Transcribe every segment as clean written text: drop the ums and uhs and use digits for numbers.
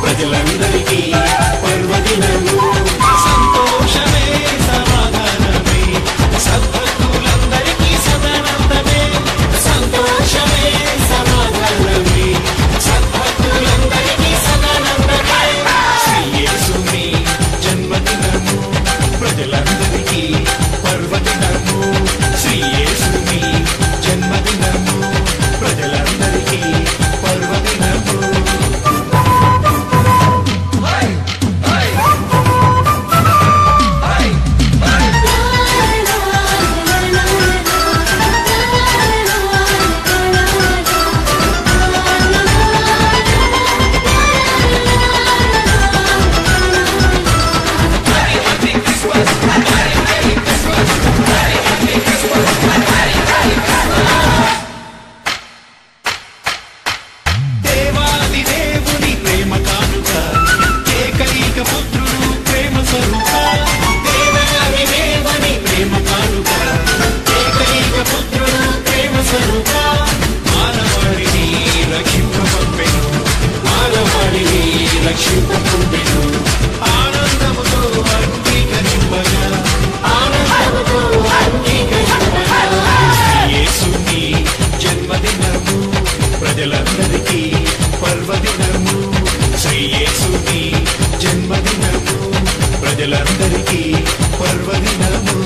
ప్రజలందరికీ పర్వదినము సంతోషమే సమాధానమే సద్భక్తులందరికీ సదానందమే సంతోషమే సమాధానమే సద్భక్తులందరికీ సదానందమే శ్రీ యేసుని జన్మదినము ప్రజలందరికీ పర్వదినము శ్రీ యేసుని జన్మదినము ప్రజలందరికీ పర్వదినము ప్రజలందరికీ పర్వదినము శ్రీ యేసుని జన్మదినము ప్రజలందరికీ పర్వదినము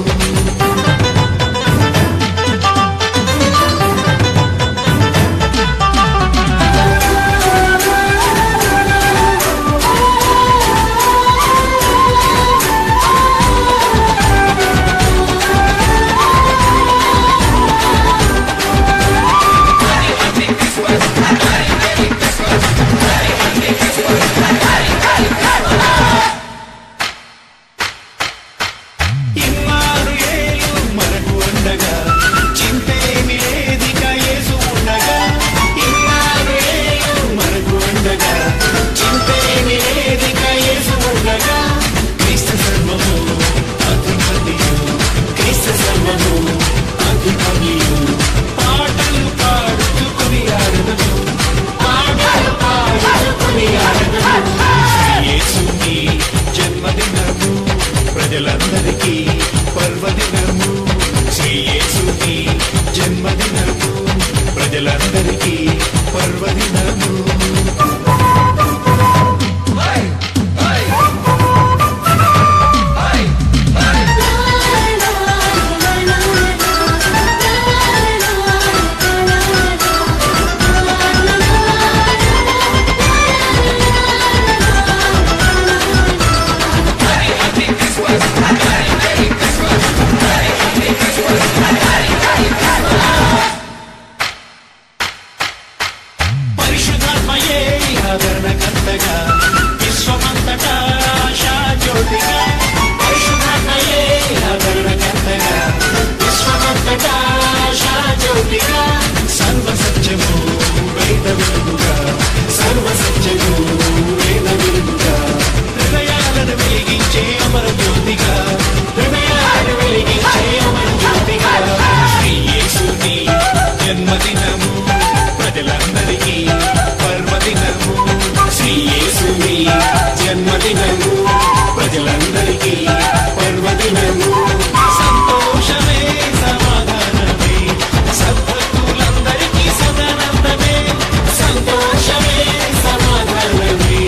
ప్రజలందరికీ పర్వదినము శ్రీ యేసుని జన్మదినము ప్రజలందరికీ పర్వదినము ఆదరణకర్తగా విశ్వమంతటా ఆశాజ్యోతిగా పరిశుద్ధాత్మయే ఆదరణకర్తగా విశ్వమంతటా ఆశాజ్యోతిగా సర్వసత్యము వేద వెలుగుగా సర్వసత్యము వేద వెలుగుగా హృదయాలను వెలిగించే అమర జ్యోతిగా హృదయాలను వెలిగించే అమర జ్యోతిగా శ్రీ యేసుని జన్మదినము ప్రజలందరికీ పర్వదినము శ్రీ యేసుని జన్మదినము ప్రజలందరికీ పర్వదినము సంతోషమే సమాధానమే సద్భక్తులందరికీ సదానందమే సంతోషమే సమాధానమే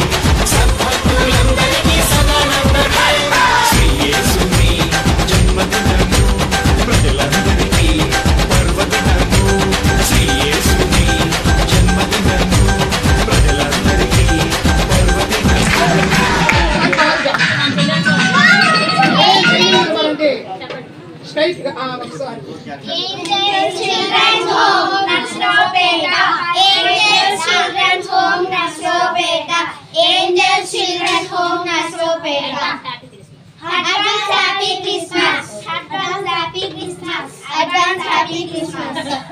సద్భక్తులందరికీ సదానందమే శ్రీ యేసుని జన్మదినము ప్రజలందరికీ పర్వదినము శ్రీ యేసుని జన్మదినము ప్రజలందరికీ Angels Children's Home, Nasropeta. Angels Children's Home, Nasropeta. Angels Children's Home, Nasropeta. Advance Happy Christmas. Advance Happy Christmas. Advance Happy Christmas.